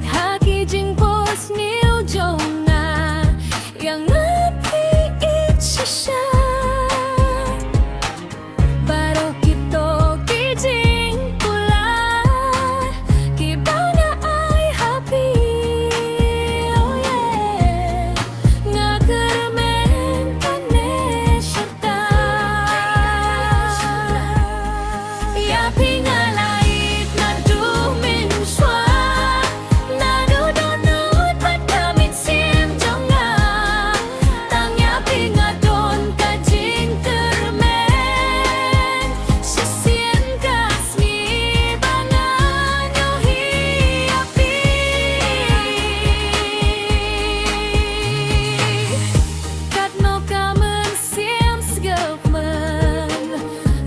haki jing pos niu jonga yang ngapi it shisha baro kito kijing pula kibana ai happy oh yeah ngakermen kane syarta ya pingalait na dumin swa nadudunut padamin sim jonga tangya pingadon kajing kermen sisien kasmi bangan yohi api katno kamen sim sgevmen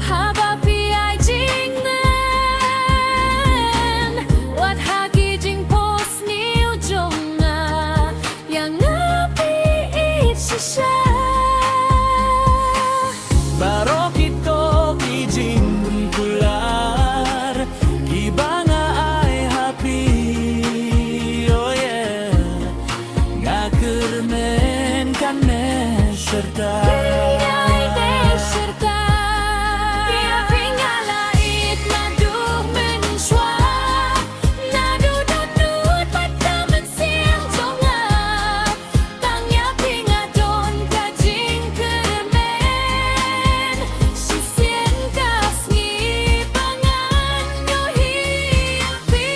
habapi ai jing nen wat haki jing pos niu jonga yang ngapi it shisha Baro kito kijing pular kibanga ay happy oh yeah ngakermen kane serta Pingai deserta ya pingalait naduh menswa nadudunut padamen sim jonga tangya pingadon kajing kermen sisien kasngi pangan yohi api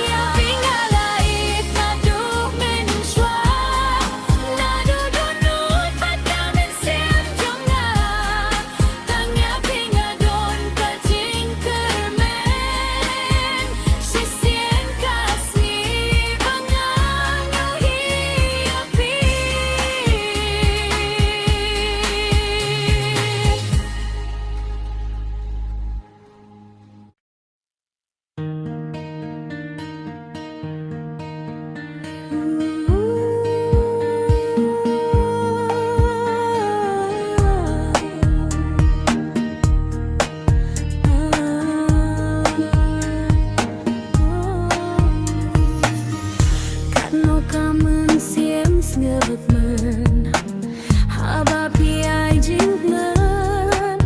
ya pingalait naduh menswa nadudunut padamen sim jonga tangya pingadon kajing kermen sisien kasngi pangan yohi api Katno kamen sim sngevmen habapi ai jing nen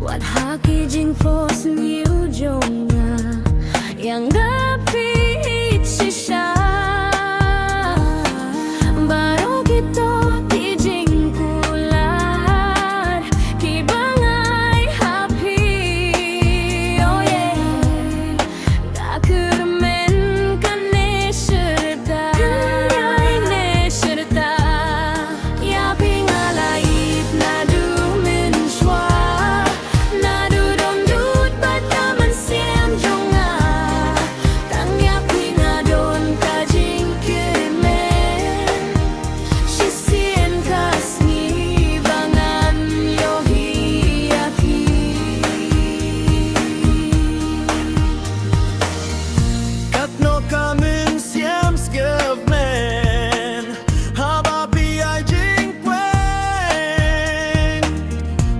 wat haki jing pos niu jonga yang ngapi it shisha baro kito kijing pular kibangai happy oh yeah ngakermen kane serta ya pingalait naduh menswa nadudundut padamen sim jonga tangya pingadon kajing kermen sisien kasngi bangan yohi api Katno kamen siam skevmen habapi ay jing kwen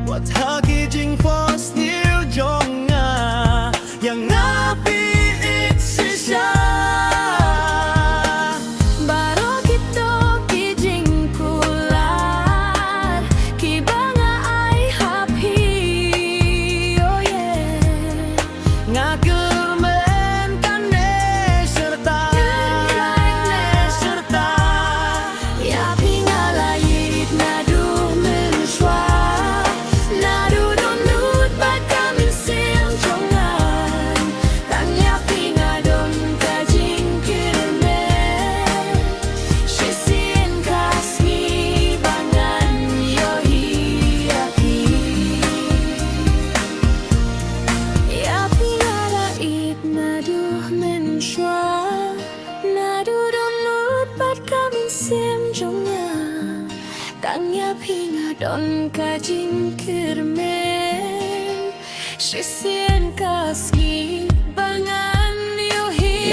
wat haki jing pos niu jonga yang ngapi it shisha baro kito kijing kular kibanga ai happy oh yeah ngakermen kane serta ya pingalait naduh menswa nadudunut padamen sim jonga tangya pingadon kajing kermen sisien kasngi bangan yohi api ya pingalait naduh menswa nadudunut padamen sim jonga tangya pingadon kajing kermen 实现个希望，有希